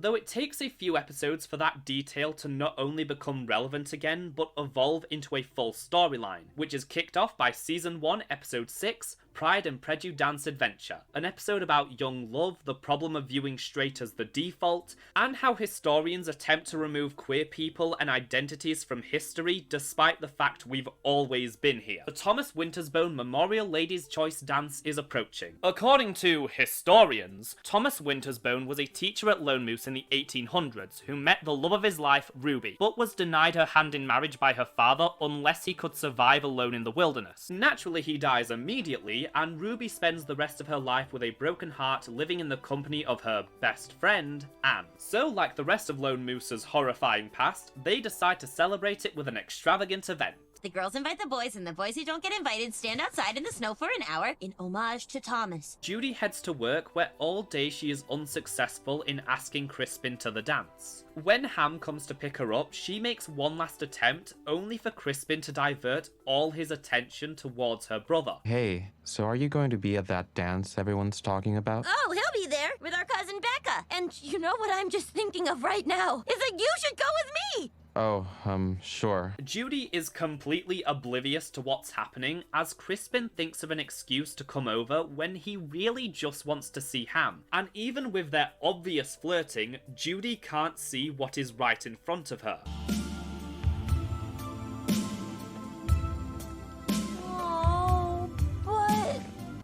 though it takes a few episodes for that detail to not only become relevant again, but evolve into a full storyline, which is kicked off by Season 1, Episode 6, Pride and Prejudice Adventure, an episode about young love, the problem of viewing straight as the default, and how historians attempt to remove queer people and identities from history despite the fact we've always been here. The Thomas Wintersbone Memorial Ladies' Choice Dance is approaching. According to historians, Thomas Wintersbone was a teacher at Lone Moose in the 1800s who met the love of his life, Ruby, but was denied her hand in marriage by her father unless he could survive alone in the wilderness. Naturally, he dies immediately, and Ruby spends the rest of her life with a broken heart living in the company of her best friend, Anne. So, like the rest of Lone Moose's horrifying past, they decide to celebrate it with an extravagant event. The girls invite the boys, and the boys who don't get invited stand outside in the snow for an hour in homage to Thomas. Judy heads to work, where all day she is unsuccessful in asking Crispin to the dance. When Ham comes to pick her up, she makes one last attempt, only for Crispin to divert all his attention towards her brother. Hey, so are you going to be at that dance everyone's talking about? Oh, he'll be there with our cousin Becca. And you know what I'm just thinking of right now? Is that you should go with me! Oh, sure. Judy is completely oblivious to what's happening, as Crispin thinks of an excuse to come over when he really just wants to see Ham. And even with their obvious flirting, Judy can't see what is right in front of her.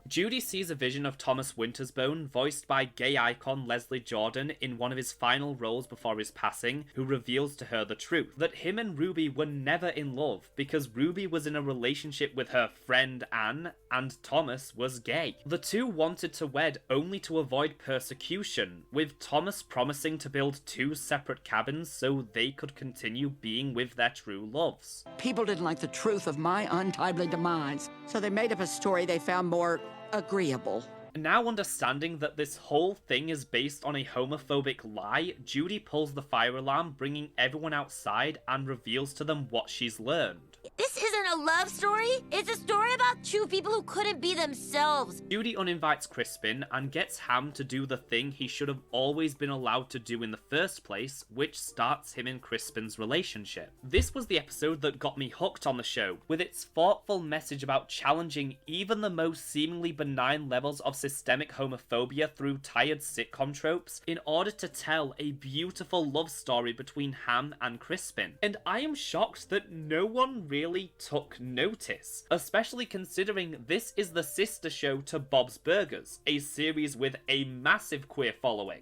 Judy sees a vision of Thomas Wintersbone, voiced by gay icon Leslie Jordan, in one of his final roles before his passing, who reveals to her the truth, that him and Ruby were never in love, because Ruby was in a relationship with her friend Anne, and Thomas was gay. The two wanted to wed only to avoid persecution, with Thomas promising to build 2 separate cabins so they could continue being with their true loves. People didn't like the truth of my untimely demise, so they made up a story they found more agreeable. Now understanding that this whole thing is based on a homophobic lie, Judy pulls the fire alarm, bringing everyone outside, and reveals to them what she's learned. This isn't a love story. It's a story about 2 people who couldn't be themselves. Judy uninvites Crispin and gets Ham to do the thing he should have always been allowed to do in the first place, which starts him and Crispin's relationship. This was the episode that got me hooked on the show, with its thoughtful message about challenging even the most seemingly benign levels of systemic homophobia through tired sitcom tropes in order to tell a beautiful love story between Ham and Crispin. And I am shocked that no one really took notice, especially considering this is the sister show to Bob's Burgers, a series with a massive queer following.